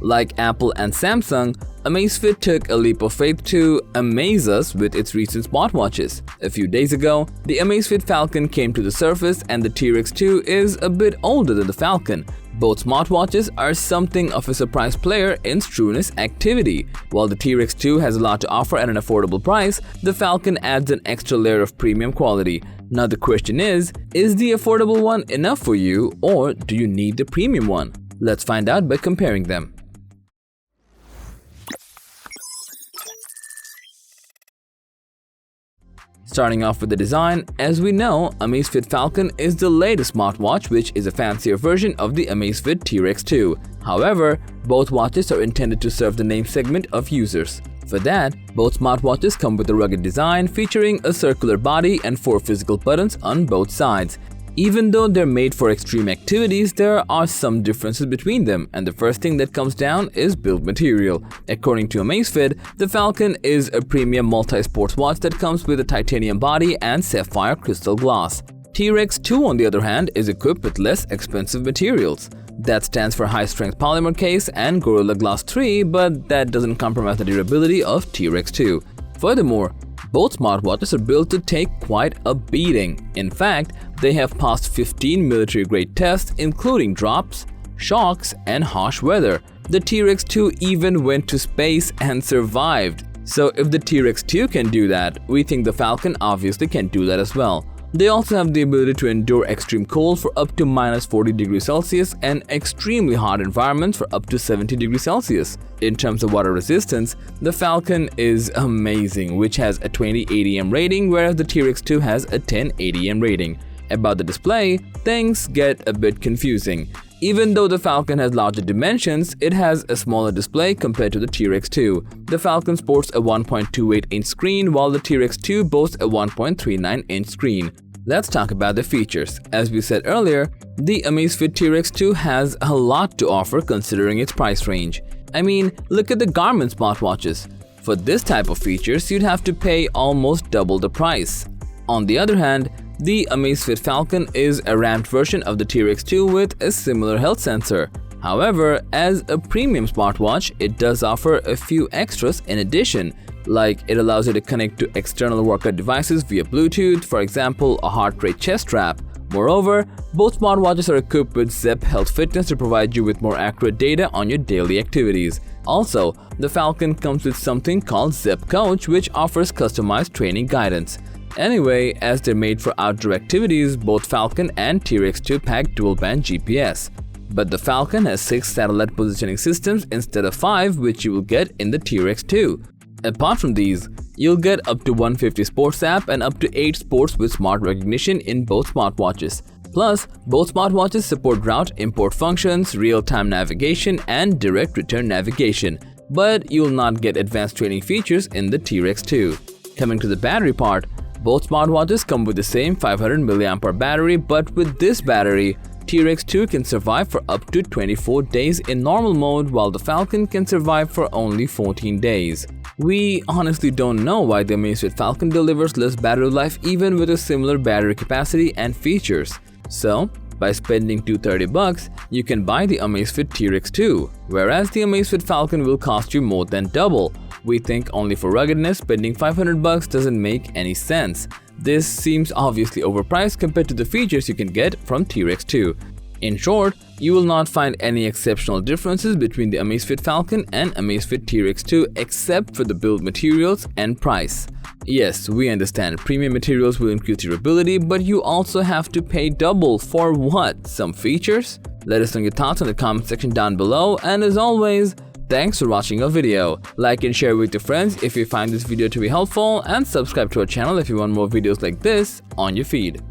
Like Apple and Samsung, Amazfit took a leap of faith to amaze us with its recent smartwatches. A few days ago, the Amazfit Falcon came to the surface, and the T-Rex 2 is a bit older than the Falcon. Both smartwatches are something of a surprise player in strenuous activity. While the T-Rex 2 has a lot to offer at an affordable price, the Falcon adds an extra layer of premium quality. Now the question is the affordable one enough for you, or do you need the premium one? Let's find out by comparing them. Starting off with the design, as we know, Amazfit Falcon is the latest smartwatch, which is a fancier version of the Amazfit T-Rex 2. However, both watches are intended to serve the name segment of users. For that, both smartwatches come with a rugged design featuring a circular body and 4 physical buttons on both sides. Even though they're made for extreme activities, there are some differences between them, and the first thing that comes down is build material. According to Amazfit, the Falcon is a premium multi-sports watch that comes with a titanium body and sapphire crystal glass. T-Rex 2, on the other hand, is equipped with less expensive materials. That stands for high-strength polymer case and Gorilla Glass 3, but that doesn't compromise the durability of T-Rex 2. Furthermore, both smartwatches are built to take quite a beating. In fact, they have passed 15 military-grade tests, including drops, shocks, and harsh weather. The T-Rex 2 even went to space and survived. So if the T-Rex 2 can do that, we think the Falcon obviously can do that as well. They also have the ability to endure extreme cold for up to -40°C and extremely hot environments for up to 70°C. In terms of water resistance, the Falcon is amazing, which has a 20 ADM rating, whereas the T-Rex 2 has a 10 ADM rating. About the display, things get a bit confusing. Even though the Falcon has larger dimensions, it has a smaller display compared to the T-Rex 2. The Falcon sports a 1.28-inch screen, while the T-Rex 2 boasts a 1.39-inch screen. Let's talk about the features. As we said earlier, the Amazfit T-Rex 2 has a lot to offer considering its price range. I mean, look at the Garmin smartwatches. For this type of features, you'd have to pay almost double the price. On the other hand, the Amazfit Falcon is a ramped version of the T-Rex 2 with a similar health sensor. However, as a premium smartwatch, it does offer a few extras in addition, like it allows you to connect to external workout devices via Bluetooth, for example, a heart rate chest strap. Moreover, both smartwatches are equipped with Zepp Health Fitness to provide you with more accurate data on your daily activities. Also, the Falcon comes with something called Zepp Coach, which offers customized training guidance. Anyway, as they're made for outdoor activities, both Falcon and T-Rex 2 pack dual-band GPS. But the Falcon has 6 satellite positioning systems instead of 5, which you will get in the T-Rex 2. Apart from these, you'll get up to 150 sports app and up to 8 sports with smart recognition in both smartwatches. Plus, both smartwatches support route import functions, real-time navigation, and direct return navigation. But you'll not get advanced training features in the T-Rex 2. Coming to the battery part, both smartwatches come with the same 500 mAh battery, but with this battery, T-Rex 2 can survive for up to 24 days in normal mode, while the Falcon can survive for only 14 days. We honestly don't know why the Amazfit Falcon delivers less battery life even with a similar battery capacity and features. So, by spending $230, you can buy the Amazfit T-Rex 2, whereas the Amazfit Falcon will cost you more than double. We think only for ruggedness, spending $500 doesn't make any sense. This seems obviously overpriced compared to the features you can get from T-Rex 2. In short, you will not find any exceptional differences between the Amazfit Falcon and Amazfit T-Rex 2 except for the build materials and price. Yes, we understand premium materials will increase durability, but you also have to pay double for what? Some features? Let us know your thoughts in the comment section down below, and as always, thanks for watching our video. Like and share with your friends if you find this video to be helpful, and subscribe to our channel if you want more videos like this on your feed.